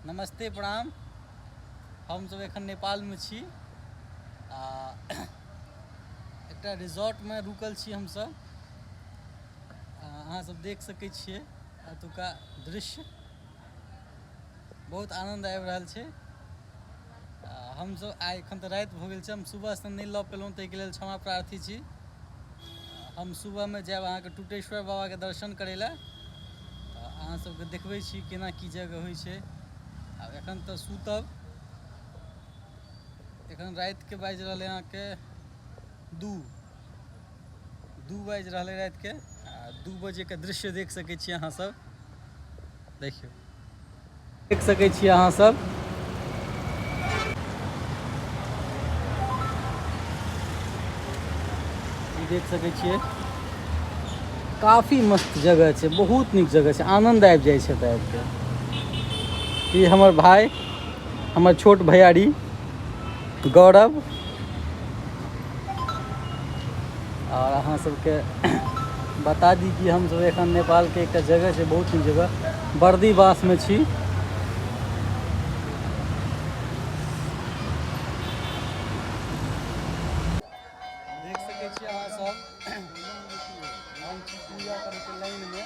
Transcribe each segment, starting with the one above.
नमस्ते प्रणाम। हम सब एखन नेपाल में छी एकटा रिजॉर्ट में रुकल छी हम सब। अहाँ सब देख सकै छियै एतुका दृश्य, बहुत आनंद आबि रहल छै। हम सब आइ एखन तऽ राति भऽ गेल छै, हम सुबह से नहि लऽ पेलहुँ, ताहिके लेल क्षमा प्रार्थी छी। हम सुबह में जायब अहाँके टुटेश्वर बाबा के दर्शन करै लए। अहाँ सबके देखबै छी केना की जगह होइ छै। आब एखन तऽ सुतब, एखन राति के बाजि रहलै अहाँके 2 बाजि रहलै राति के। 2 बजे के दृश्य देख सकै छियै अहाँ सब, देखियौ देख सकै छियै अहाँ सब। देख सकै छियै काफ़ी मस्त जगह छै, बहुत नीक जगह छै, आनंद आबि जाइ छै एतऽ आबि कऽ। ई हमर भाई, हमर छोट भैयारी गौरव। और अहाँ सबके बता दी कि हम सब एखन नेपाल के एक जगह छै, बहुत नीक जगह, बर्दीवास में छी। देख सकै छियै अहाँ सब, हम छी पूजा करे के लाइन में।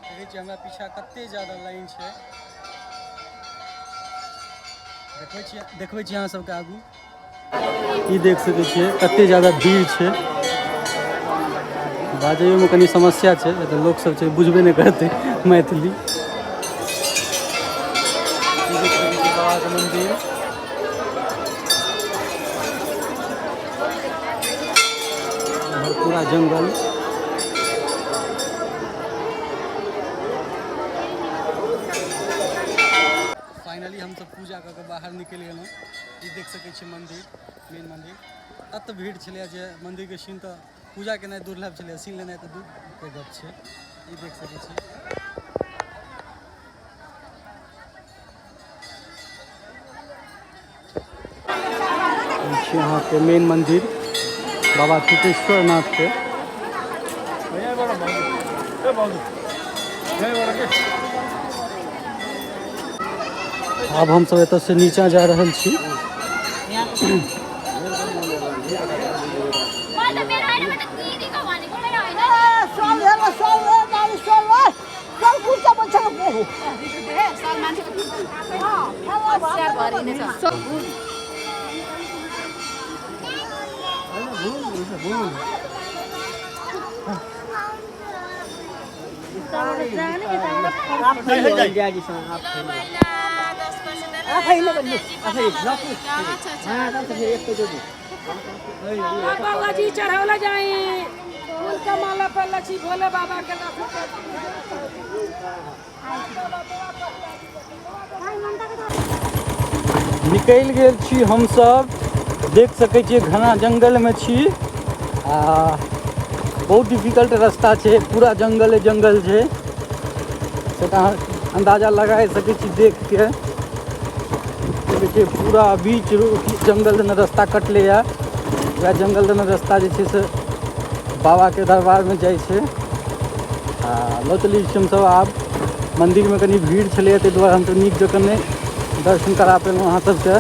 देखै छियै हमरा पीछा कते ज्यादा लाइन छै, देखबै छियै अहाँ सबके आगू। ई देख सकै छियै कते ज्यादा भीड़ छै, बाजैयो में कनी समस्या छै, एतऽ लोक सब छै बुझबे नहि करतै मैथिली। ई देख सकै छियै बाबा के मंदिर, पूरा जंगल। फाइनली हम सब पूजा कऽ के बाहर निकलि गेलहुँ। ई देख सकै छियै मंदिर, मेन मंदिर। तत भीड़ छलै जे मंदिर के सीन तऽ पूजा केनाइ दुर्लभ छलै, सीन लेनाइ तऽ दूर के गप छै। ई देख सकै छी यहाँ के मेन मंदिर बाबा टुटेश्वर नाथ के। अब हम सब एतऽ से नीचा जा रहल छी। जी चढ़ावला जाए फूल का माला पर लच्छी भोले बाबा के निकलि गेल छी हम सब। देख सकै छियै घना जंगल में छी, बहुत डिफिकल्ट रास्ता छै, पूरा जंगल छै। से तऽ अहाँ अंदाजा लगा सकै छी देख के। देखिए पूरा बीच जंगल में रास्ता कटले है, वह जंगल में रास्ता जे छै से बाबा के दरबार में जाइ छै। लौटली हम सब आब मंदिर में कनी भीड़ छलै, ताहि दुआरे हम सब नीक जकाँ नहि दर्शन करा पेलहुँ अहाँ सबके।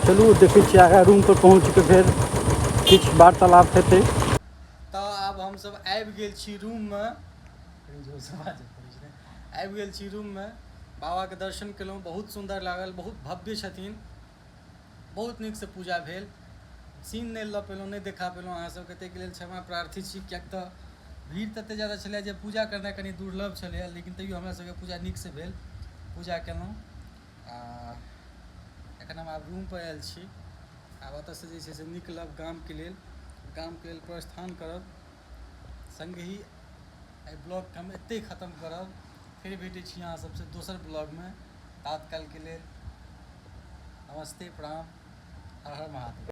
चलू देखै छियै आगा रूम पर पहुँच के फेर किछु वार्तालाप हेतै। तऽ आब हम सब आबि गेल छी रूम में, आबि गेल छी रूम में। बाबा के दर्शन केलहुँ, बहुत सुंदर लागल, बहुत भव्य छथिन, बहुत नीक से पूजा भेल। सीन नहि लऽ पेलहुँ, नहि देखा पेलहुँ अहाँ सबके, ताहिके लेल क्षमा प्रार्थी छी। किएक तऽ भीड़ ततेक ज़्यादा छलै जे पूजा करनाइ कनी दुर्लभ छलै, लेकिन तैयो हमरा सबके पूजा नीक से भेल, पूजा केलहुँ। एखन हम आब रूम पर आयल छी, आब ओतऽसँ जे छै से निकलब गामके लेल प्रस्थान करब। संगहि एहि ब्लॉग के हम एतहि ख़त्म करब, फिर भेटै छी अहाँ सबसे दोसर ब्लॉग में। तात्काल के लेल नमस्ते प्रणाम, हर हर महादेव।